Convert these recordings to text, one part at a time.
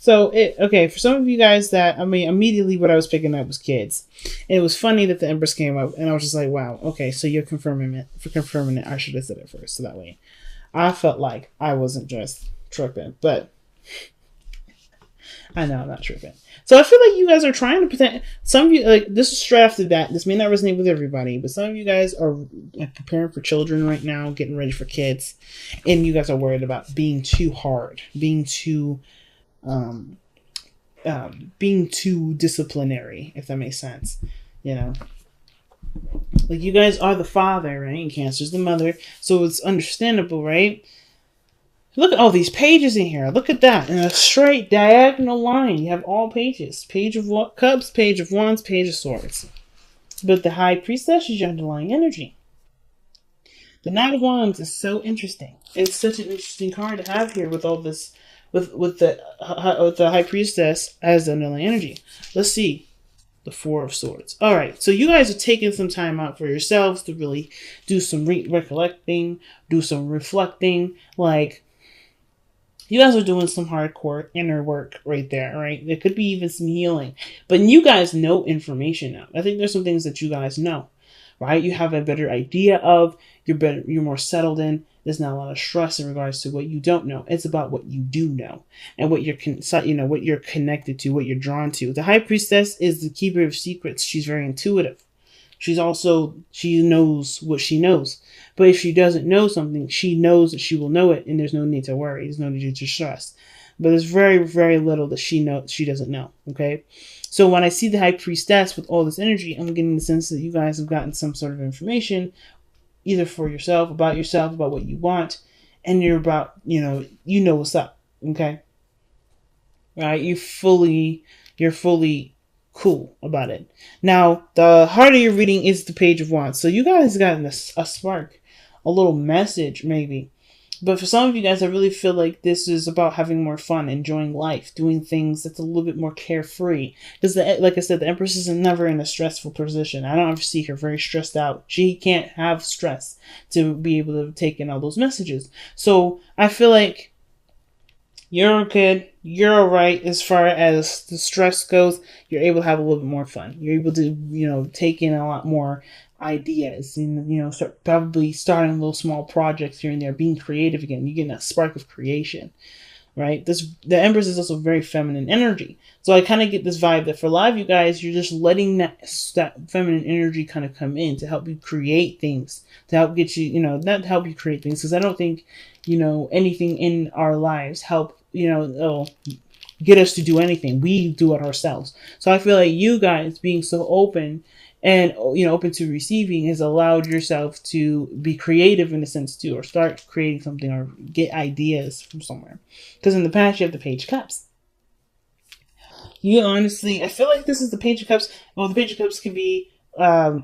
So okay, for some of you guys that, I mean, immediately what I was picking up was kids. And it was funny that the Empress came up, and I was just like, wow, okay, so you're confirming it. For confirming it, I should have said it first, so that way I felt like I wasn't just tripping. But I know I'm not tripping. So I feel like you guys are trying to pretend. Some of you, like, this is straight after that. This may not resonate with everybody, but some of you guys are preparing for children right now, getting ready for kids, and you guys are worried about being too hard, being too disciplinary, if that makes sense. You know, like, you guys are the father, right? And Cancer's the mother, so it's understandable, right? Look at all these pages in here. Look at that. In a straight diagonal line, you have all pages. Page of Cups, Page of Wands, Page of Swords. But the High Priestess is your underlying energy. The Knight of Wands is so interesting. It's such an interesting card to have here with all this, with the High Priestess as the underlying energy. Let's see. The Four of Swords. All right, so you guys are taking some time out for yourselves to really do some recollecting, do some reflecting. Like, you guys are doing some hardcore inner work right there, right? There could be even some healing. But you guys know information now. I think there's some things that you guys know, right? You have a better idea of, you're more settled in. There's not a lot of stress in regards to what you don't know. It's about what you do know and what you're what you're connected to, what you're drawn to. The High Priestess is the keeper of secrets. She's very intuitive. She knows what she knows. But if she doesn't know something, she knows that she will know it, and there's no need to worry. There's no need to stress. But there's very, very little that she doesn't know. Okay? So when I see the High Priestess with all this energy, I'm getting the sense that you guys have gotten some sort of information, either for yourself, about what you want, and you're about, you know what's up. Okay? Right? You're fully cool about it. Now, the heart of your reading is the Page of Wands. So you guys got a spark, a little message maybe. But for some of you guys, I really feel like this is about having more fun, enjoying life, doing things that's a little bit more carefree. Because, like I said, the Empress is never in a stressful position. I don't ever see her very stressed out. She can't have stress to be able to take in all those messages. So I feel like you're good. You're all right as far as the stress goes. You're able to have a little bit more fun. You're able to, take in a lot more ideas and, probably starting little small projects here and there, being creative again. You're getting that spark of creation, right? The Empress is also very feminine energy. So I kind of get this vibe that for a lot of you guys, you're just letting that feminine energy kind of come in to help you create things, to help get you, not to help you create things, because I don't think, anything in our lives help, get us to do anything. We do it ourselves. So I feel like you guys being so open and, open to receiving has allowed yourself to be creative in a sense too, or start creating something or get ideas from somewhere. Because in the past, you have the Page of Cups. I feel like this is the Page of Cups. Well, the Page of Cups can be a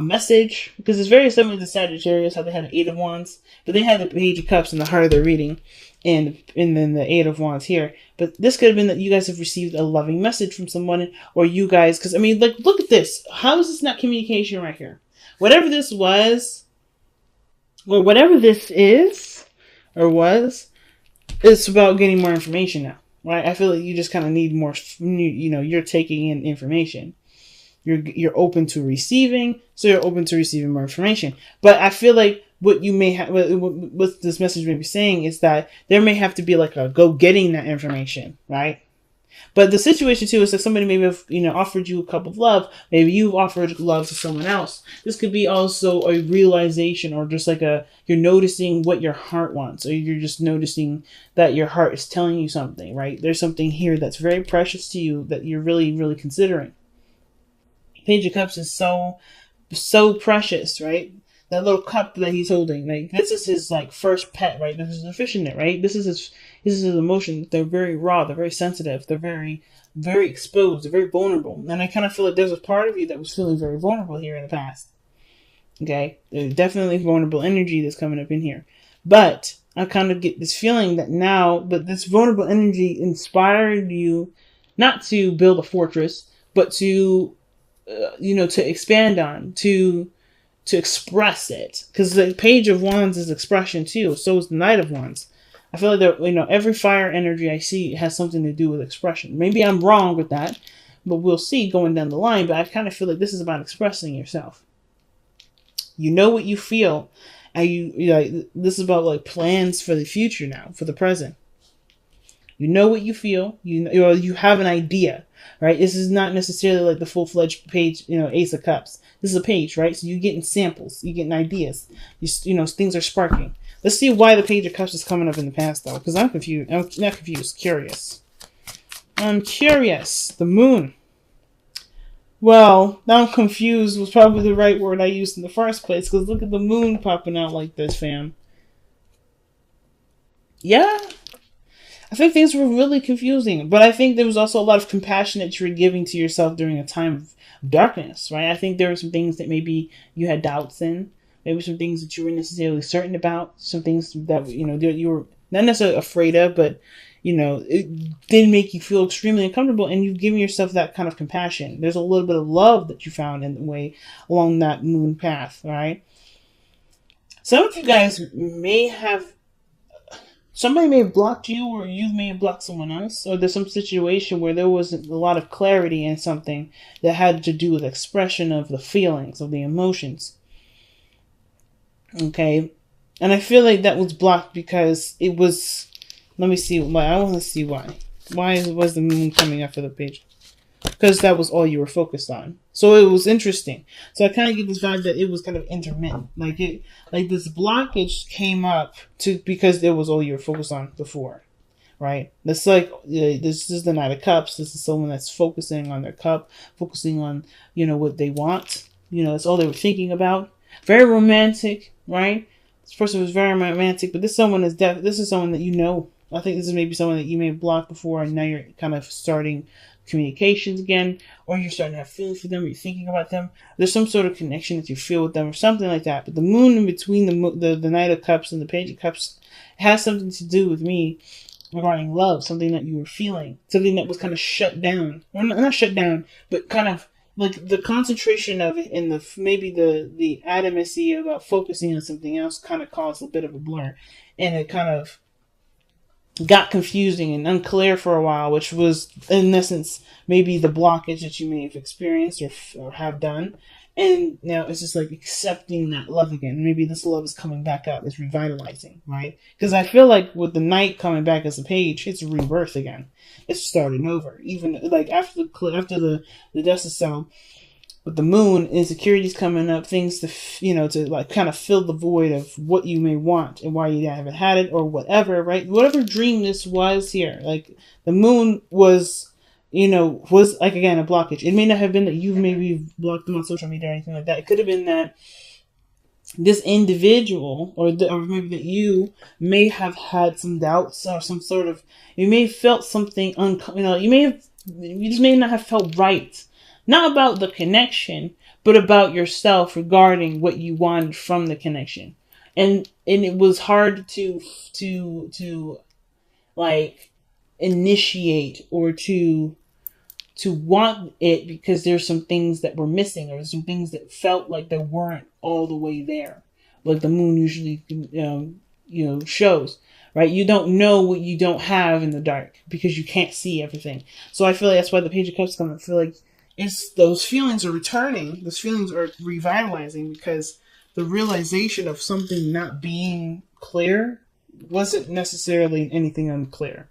message, because it's very similar to Sagittarius, how they had the Eight of Wands, but they had the Page of Cups in the heart of their reading, and then the Eight of Wands here. But this could have been that you guys have received a loving message from someone, or you guys, because look at this. How is this not communication right here? Whatever this was, or whatever this is, or was, it's about getting more information now, right? I feel like you just kind of need more, you're taking in information. You're open to receiving, so you're open to receiving more information. But I feel like what you may have, what this message may be saying is that there may have to be like a go getting that information, right? But the situation too is that somebody maybe have, offered you a cup of love. Maybe you've offered love to someone else. This could be also a realization, or just like you're noticing what your heart wants, or you're just noticing that your heart is telling you something, right? There's something here that's very precious to you that you're really, really considering. Page of Cups is so precious, right? That little cup that he's holding, like, this is his first pet, right? This is a fishing net, right? This is his emotions. They're very raw. They're very sensitive. They're very, very exposed. They're very vulnerable. And I kind of feel like there's a part of you that was feeling very vulnerable here in the past. Okay, there's definitely vulnerable energy that's coming up in here, but I kind of get this feeling that now, but this vulnerable energy inspired you not to build a fortress, but to to expand on, to express it. Because the Page of Wands is expression too. So is the Knight of Wands. I feel like that, every fire energy I see has something to do with expression. Maybe I'm wrong with that, but we'll see going down the line. But I kind of feel like this is about expressing yourself. You know what you feel, and this is about like plans for the future now, for the present. You know what you feel. You have an idea, right? This is not necessarily like the full-fledged page, Ace of Cups. This is a page, right? So you're getting samples, you're getting ideas. Things are sparking. Let's see why the Page of Cups is coming up in the past, though, because I'm confused. I'm not confused. Curious. I'm curious. The Moon. Well, now I'm confused was probably the right word I used in the first place, because look at the Moon popping out like this, fam. Yeah. I think things were really confusing, but I think there was also a lot of compassion that you were giving to yourself during a time of darkness, right? I think there were some things that maybe you had doubts in. Maybe some things that you weren't necessarily certain about. Some things that, you were not necessarily afraid of, but, it did make you feel extremely uncomfortable, and you've given yourself that kind of compassion. There's a little bit of love that you found in the way along that moon path, right? Some of you guys somebody may have blocked you, or you may have blocked someone else, or there's some situation where there wasn't a lot of clarity in something that had to do with expression of the feelings, of the emotions. Okay, and I feel like that was blocked because it was. Let me see why. I want to see why. Why was the moon coming up for the page? Because that was all you were focused on. So it was interesting. So I kind of get this vibe that it was kind of intermittent. Like this blockage came up because it was all you were focused on before, right? That's like this is the Knight of Cups. This is someone that's focusing on their cup, focusing on what they want. That's all they were thinking about. Very romantic, right? This person was very romantic, but this is someone that I think this is maybe someone that you may have blocked before, and now you're kind of starting communications again, or you're starting to have feelings for them, or you're thinking about them. There's some sort of connection that you feel with them, or something like that. But the moon in between the Knight of Cups and the Page of Cups has something to do with me regarding love, something that you were feeling, something that was kind of shut down, or not shut down, but kind of like the concentration of it, and the adamancy about focusing on something else kind of caused a bit of a blur, and it kind of got confusing and unclear for a while, which was in essence maybe the blockage that you may have experienced or have done. And now it's just like accepting that love again. Maybe this love is coming back up. It's revitalizing, right? Because I feel like with the Knight coming back as a page, it's a rebirth again. It's starting over. Even like after the dust is settled, with the moon, insecurities coming up, things to like kind of fill the void of what you may want and why you haven't had it or whatever, right? Whatever dream this was here, like the moon was like, again, a blockage. It may not have been that you maybe blocked them on social media or anything like that. It could have been that this individual or maybe that you may have had some doubts or some sort of, you may have felt something, you just may not have felt right. Not about the connection, but about yourself regarding what you wanted from the connection. And it was hard to like initiate or to want it because there's some things that were missing, or some things that felt like they weren't all the way there. Like the moon usually shows, right? You don't know what you don't have in the dark because you can't see everything. So I feel like that's why the Page of Cups come. I feel like those feelings are returning. Those feelings are revitalizing because the realization of something not being clear wasn't necessarily anything unclear.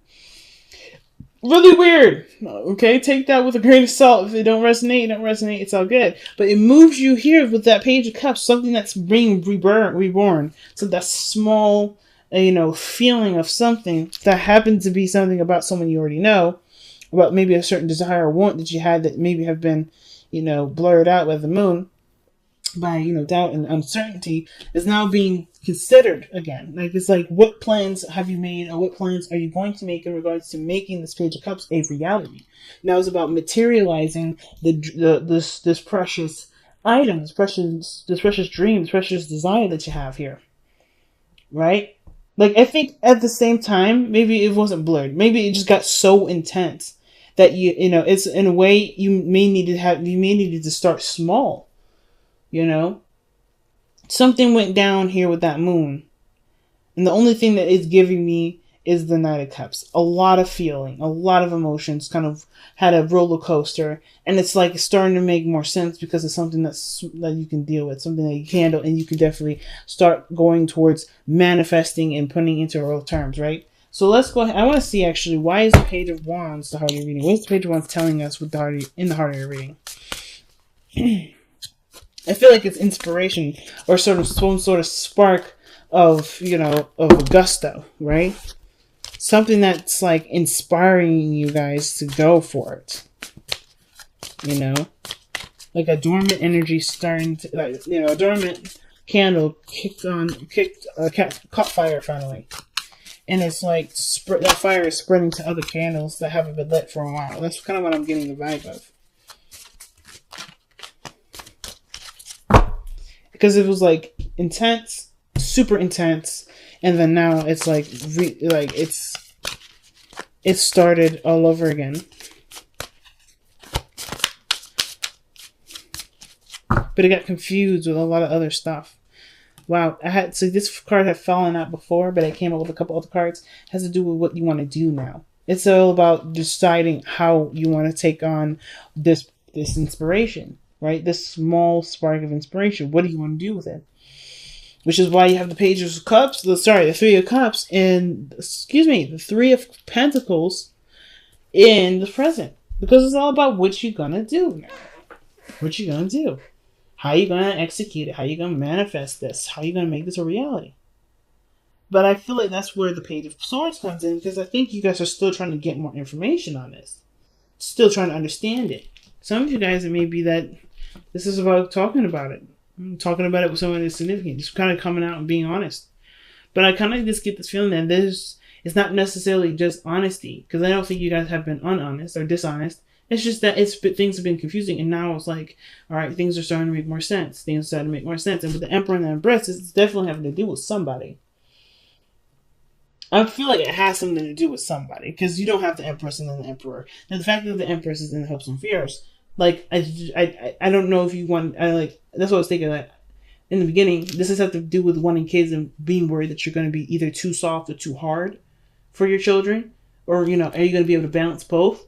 Really weird. Okay, take that with a grain of salt. If it don't resonate, it's all good. But it moves you here with that Page of Cups, something that's being reborn. So that small, feeling of something that happened to be something about someone you already know, about maybe a certain desire or want that you had that maybe have been, blurred out by the moon, by, doubt and uncertainty, is now being considered again. Like, it's like, what plans have you made, or what plans are you going to make in regards to making this Page of Cups a reality? Now it's about materializing this precious item, this precious dream, this precious desire that you have here. Right? Like, I think at the same time, maybe it wasn't blurred. Maybe it just got so intense that it's in a way you may need to start small. Something went down here with that moon, and the only thing that it's giving me is the Knight of Cups. A lot of feeling, a lot of emotions, kind of had a roller coaster, and it's like starting to make more sense because it's something that you can deal with, something that you can handle, and you can definitely start going towards manifesting and putting into real terms, right? So let's go ahead. I want to see actually, why is the Page of Wands the heart of your reading? What is the Page of Wands telling us with the heart in the heart of your reading? I feel like it's inspiration or sort of some sort of spark of, of gusto, right? Something that's like inspiring you guys to go for it. Like a dormant energy starting to, like, a dormant candle caught fire finally. And it's like that fire is spreading to other candles that haven't been lit for a while. That's kind of what I'm getting the vibe of. Because it was like intense, super intense, and then now it's like it started all over again. But it got confused with a lot of other stuff. Wow, this card had fallen out before, but I came up with a couple other cards. It has to do with what you want to do now. It's all about deciding how you want to take on this inspiration, right? This small spark of inspiration. What do you want to do with it? Which is why you have the Page of Cups, the Three of Cups, and the Three of Pentacles in the present. Because it's all about what you're gonna do now. What you're gonna do. How you gonna execute it? How you gonna manifest this? How you gonna make this a reality? But I feel like that's where the Page of Swords comes in, because I think you guys are still trying to get more information on this. Still trying to understand it. Some of you guys, it may be that this is about talking about it. Talking about it with someone that's significant. Just kind of coming out and being honest. But I kind of just get this feeling that it's not necessarily just honesty, because I don't think you guys have been unhonest or dishonest. It's just that things have been confusing, and now it's like, all right, things are starting to make more sense. Things are starting to make more sense. And with the Emperor and the Empress, it's definitely having to do with somebody. I feel like it has something to do with somebody, because you don't have the Empress and then the Emperor. And the fact that the Empress is in Hopes and Fears, like, I don't know if you want, that's what I was thinking, like, in the beginning, this has to do with wanting kids and being worried that you're going to be either too soft or too hard for your children, or, are you going to be able to balance both?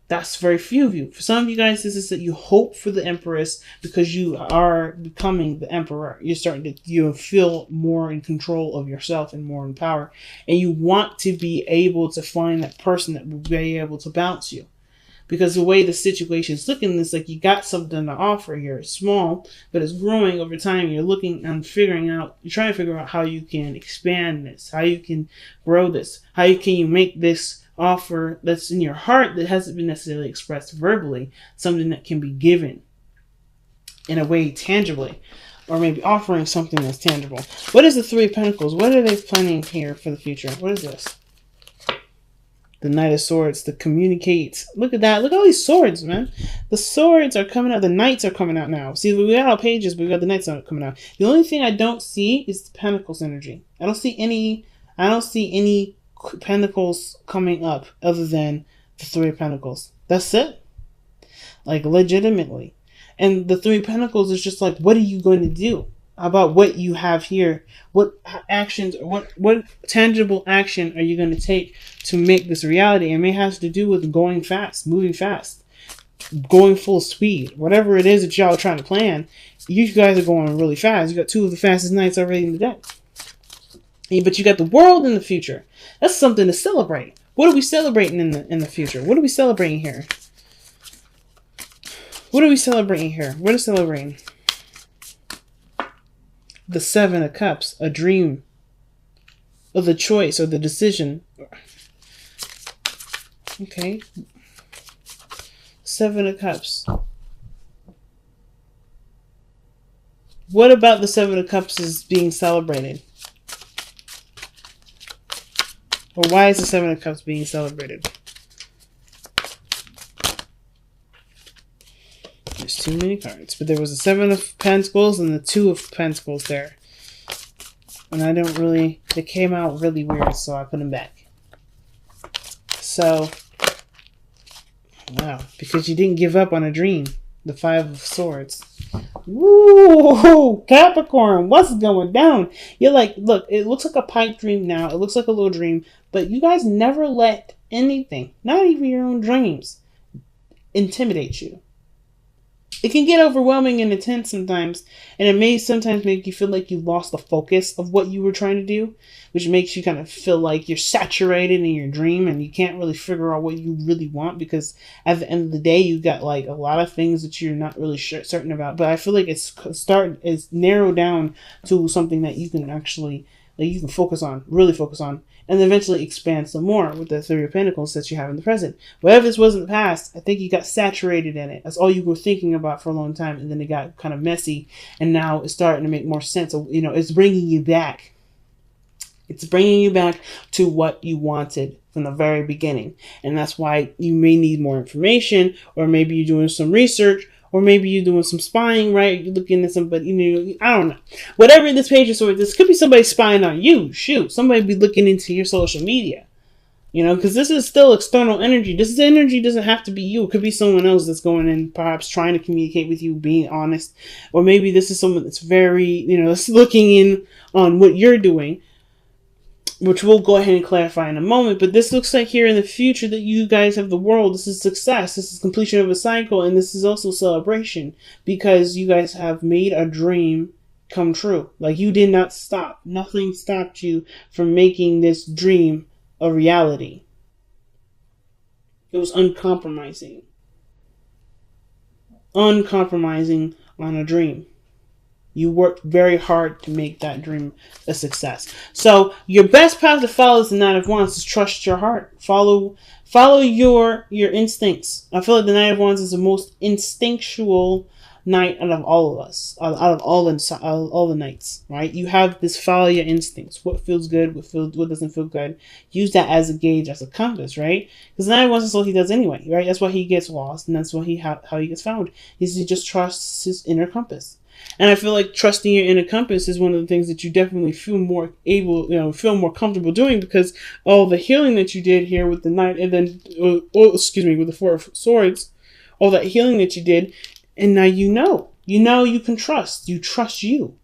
That's very few of you. For some of you guys, this is that you hope for the Empress because you are becoming the Emperor. You're starting to feel more in control of yourself and more in power. And you want to be able to find that person that will be able to balance you. Because the way the situation is looking, it's like you got something to offer here. It's small, but it's growing over time. You're looking and you're trying to figure out how you can expand this, how you can grow this, how can you make this offer that's in your heart that hasn't been necessarily expressed verbally, something that can be given in a way tangibly, or maybe offering something that's tangible. What is the Three of Pentacles? What are they planning here for the future? What is this? The Knight of Swords to communicate. Look at that. Look at all these swords, man. The swords are coming out. The knights are coming out now. See, we got our pages, but we got the knights coming out. The only thing I don't see is the Pentacles energy. I don't see any Pentacles coming up other than the Three of Pentacles. That's it. Like, legitimately. And the Three of Pentacles is just like, what are you going to do about what you have here? What actions, what tangible action are you going to take to make this reality? It may have to do with going fast, moving fast, going full speed. Whatever it is that y'all are trying to plan, you guys are going really fast. You got two of the fastest knights already in the deck. But you got the world in the future. That's something to celebrate. What are we celebrating in the future? What are we celebrating here? What are we celebrating here? What are celebrating? The Seven of Cups, a dream, or the choice, or the decision. Okay. Seven of Cups. What about the Seven of Cups is being celebrated? Or why is the Seven of Cups being celebrated? There's too many cards. But there was a Seven of Pentacles and the Two of Pentacles there. And they came out really weird, so I put them back. So, wow. Because you didn't give up on a dream. The Five of Swords. Woo! Capricorn, what's going down? You're like, look, it looks like a pipe dream now. It looks like a little dream. But you guys never let anything, not even your own dreams, intimidate you. It can get overwhelming and intense sometimes, and it may sometimes make you feel like you lost the focus of what you were trying to do, which makes you kind of feel like you're saturated in your dream and you can't really figure out what you really want, because at the end of the day you got like a lot of things that you're not really certain about. But I feel like it's narrowed down to something that you can actually, like, you can focus on, really focus on, and eventually expand some more with the Three of Pentacles that you have in the present. Whatever this was in the past, I think you got saturated in it. That's all you were thinking about for a long time, and then it got kind of messy, and now it's starting to make more sense. You know, it's bringing you back. It's bringing you back to what you wanted from the very beginning. And that's why you may need more information, or maybe you're doing some research, or maybe you're doing some spying, right? You're looking at somebody, you know, I don't know. Whatever this page is, or this could be somebody spying on you. Shoot, somebody be looking into your social media. You know, because this is still external energy. This energy doesn't have to be you. It could be someone else that's going in, perhaps trying to communicate with you, being honest. Or maybe this is someone that's very, you know, that's looking in on what you're doing, which we'll go ahead and clarify in a moment. But this looks like here in the future that you guys have the world. This is success. This is completion of a cycle. And this is also celebration, because you guys have made a dream come true. Like, you did not stop. Nothing stopped you from making this dream a reality. It was uncompromising. Uncompromising on a dream. You worked very hard to make that dream a success. So your best path to follow is the Knight of Wands. Is trust your heart. Follow your instincts. I feel like the Knight of Wands is the most instinctual knight out of all of us, out of all the knights, right? You have this follow your instincts. What feels good, what doesn't feel good. Use that as a gauge, as a compass, right? Because the Knight of Wands is what he does anyway, right? That's why he gets lost, and that's what how he gets found. He just trusts his inner compass. And I feel like trusting your inner compass is one of the things that you definitely feel more able, feel more comfortable doing, because all the healing that you did here with the Knight, and then, with the Four of Swords, all that healing that you did, and now you can trust. You trust you.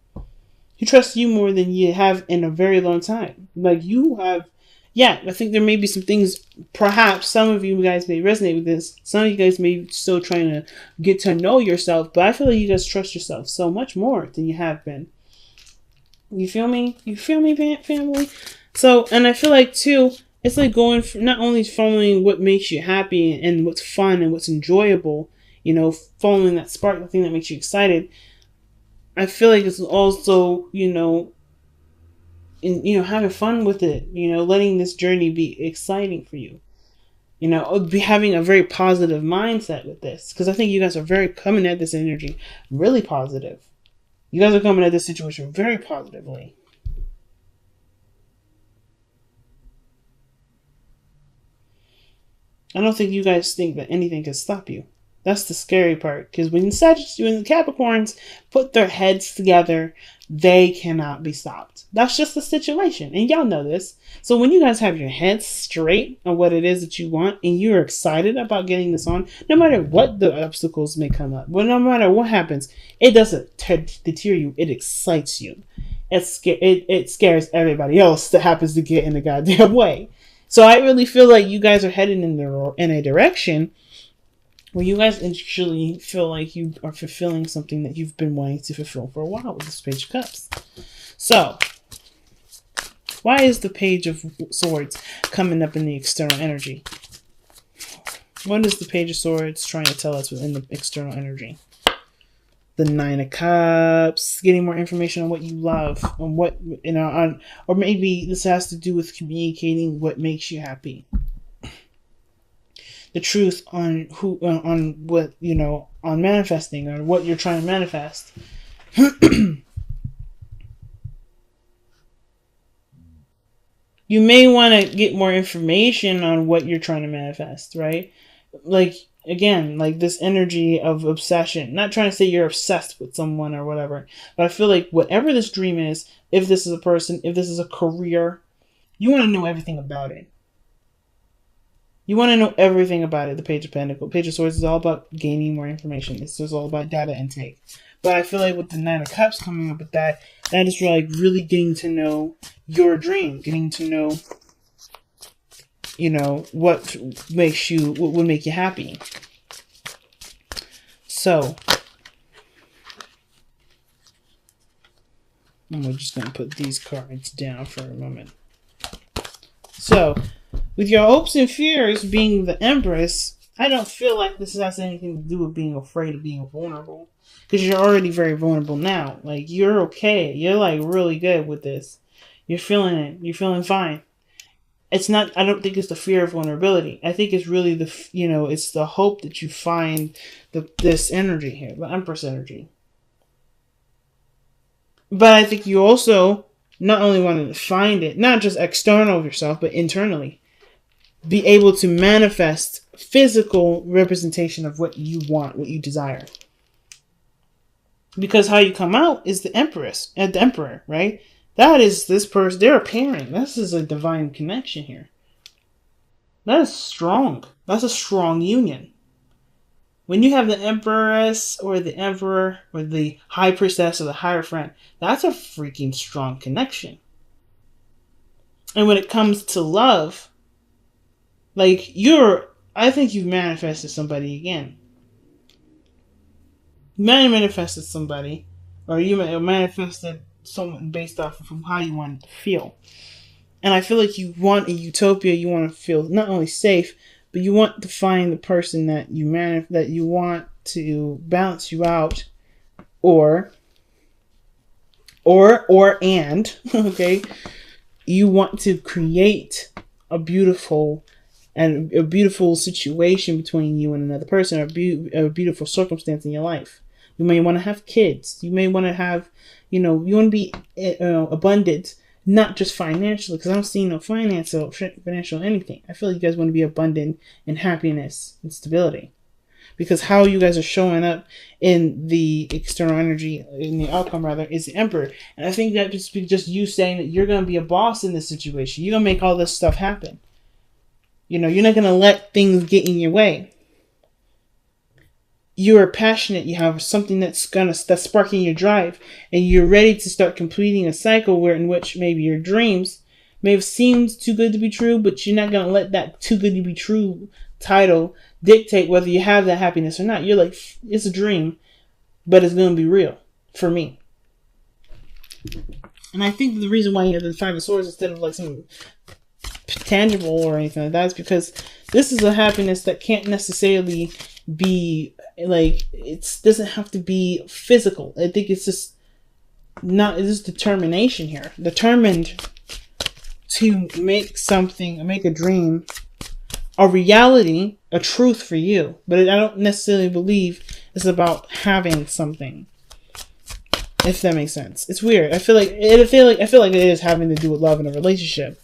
You trust you more than you have in a very long time. Like, you have, yeah, I think there may be some things, perhaps some of you guys may resonate with this. Some of you guys may be still trying to get to know yourself, but I feel like you guys trust yourself so much more than you have been. You feel me? You feel me, family? So, and I feel like, too, it's like going for not only following what makes you happy and what's fun and what's enjoyable, following that spark, the thing that makes you excited. I feel like it's also, having fun with it, letting this journey be exciting for you. Be having a very positive mindset with this, because I think you guys are coming at this energy really positive. You guys are coming at this situation very positively. I don't think you guys think that anything can stop you. That's the scary part, because when the Capricorns put their heads together, they cannot be stopped. That's just the situation, and y'all know this. So when you guys have your heads straight on what it is that you want, and you're excited about getting this on, no matter what the obstacles may come up, well, no matter what happens, it doesn't deter you. It excites you. It scares everybody else that happens to get in the goddamn way. So I really feel like you guys are heading in a direction where you guys actually feel like you are fulfilling something that you've been wanting to fulfill for a while with this Page of Cups. So, why is the Page of Swords coming up in the external energy? What is the Page of Swords trying to tell us within the external energy? The Nine of Cups, getting more information on what you love, on what, or maybe this has to do with communicating what makes you happy. The truth on what, on manifesting, or what you're trying to manifest. You may want to get more information on what you're trying to manifest, right? Like, again, like this energy of obsession. Not trying to say you're obsessed with someone or whatever, but I feel like whatever this dream is, if this is a person, if this is a career, you want to know everything about it. You want to know everything about it. The Page of Pentacles, Page of Swords is all about gaining more information. It's just all about data intake. But I feel like with the Nine of Cups coming up with that, that is like really getting to know your dream, getting to know, what would make you happy. So, we're just going to put these cards down for a moment. So, with your hopes and fears being the Empress, I don't feel like this has anything to do with being afraid of being vulnerable. Because you're already very vulnerable now. Like, you're okay. You're, like, really good with this. You're feeling it. You're feeling fine. It's not, I don't think it's the fear of vulnerability. I think it's really it's the hope that you find this energy here, the Empress energy. But I think you also not only want to find it, not just external of yourself, but internally. Be able to manifest physical representation of what you want, what you desire. Because how you come out is the Empress and the Emperor, right? That is this person. They're appearing. This is a divine connection here. That is strong. That's a strong union. When you have the Empress or the Emperor or the High Priestess or the Hierophant, that's a freaking strong connection. And when it comes to love, like I think you've manifested somebody again. You manifested somebody, or you manifested someone based off of how you want to feel. And I feel like you want a utopia. You want to feel not only safe, but you want to find the person that you want to balance you out, and okay, you want to create a beautiful situation between you and another person, a beautiful circumstance in your life. You may want to have kids. You may want to have, you want to be abundant, not just financially, because I don't see no financial anything. I feel like you guys want to be abundant in happiness and stability. Because how you guys are showing up in the external energy, in the outcome rather, is the Emperor. And I think that just you saying that you're going to be a boss in this situation. You're going to make all this stuff happen. You're not going to let things get in your way. You are passionate. You have something that's sparking your drive, and you're ready to start completing a cycle in which maybe your dreams may have seemed too good to be true, but you're not going to let that too good to be true title dictate whether you have that happiness or not. You're like, it's a dream, but it's going to be real for me. And I think the reason why you have the Five of Swords instead of like some tangible or anything like that is because this is a happiness that can't necessarily be like, it doesn't have to be physical. I think it's just determination here. Determined to make a dream a reality, a truth for you. But I don't necessarily believe it's about having something. If that makes sense. It's weird. I feel like it is having to do with love in a relationship.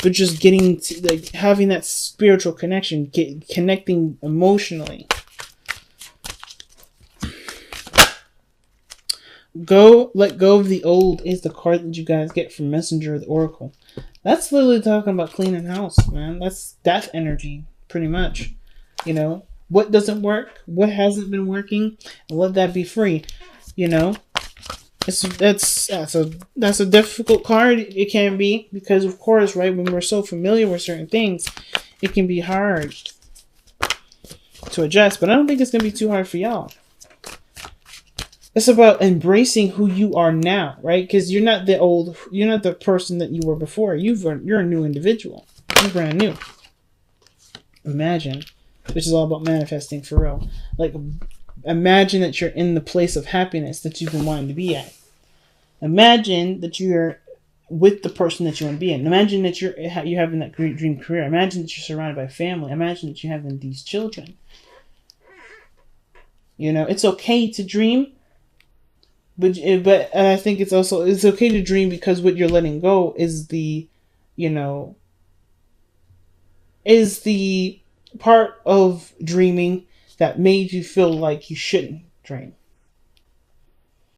But just getting to, like, having that spiritual connection, connecting emotionally. Let go of the old is the card that you guys get from Messenger of the Oracle. That's literally talking about cleaning house, man. That's death energy, pretty much. What doesn't work, what hasn't been working, and let that be free. That's a difficult card. It can be, because of course, right, when we're so familiar with certain things, it can be hard to adjust. But I don't think it's gonna be too hard for y'all. It's about embracing who you are now, right? Because you're not the person that you were before. You're a new individual. You're brand new. Imagine. This is all about manifesting for real. Like, imagine that you're in the place of happiness that you've been wanting to be at. Imagine that you're with the person that you want to be in. Imagine that you're having that great dream career. Imagine that you're surrounded by family. Imagine that you're having these children. It's okay to dream. But I think it's okay to dream, because what you're letting go is the part of dreaming that made you feel like you shouldn't dream.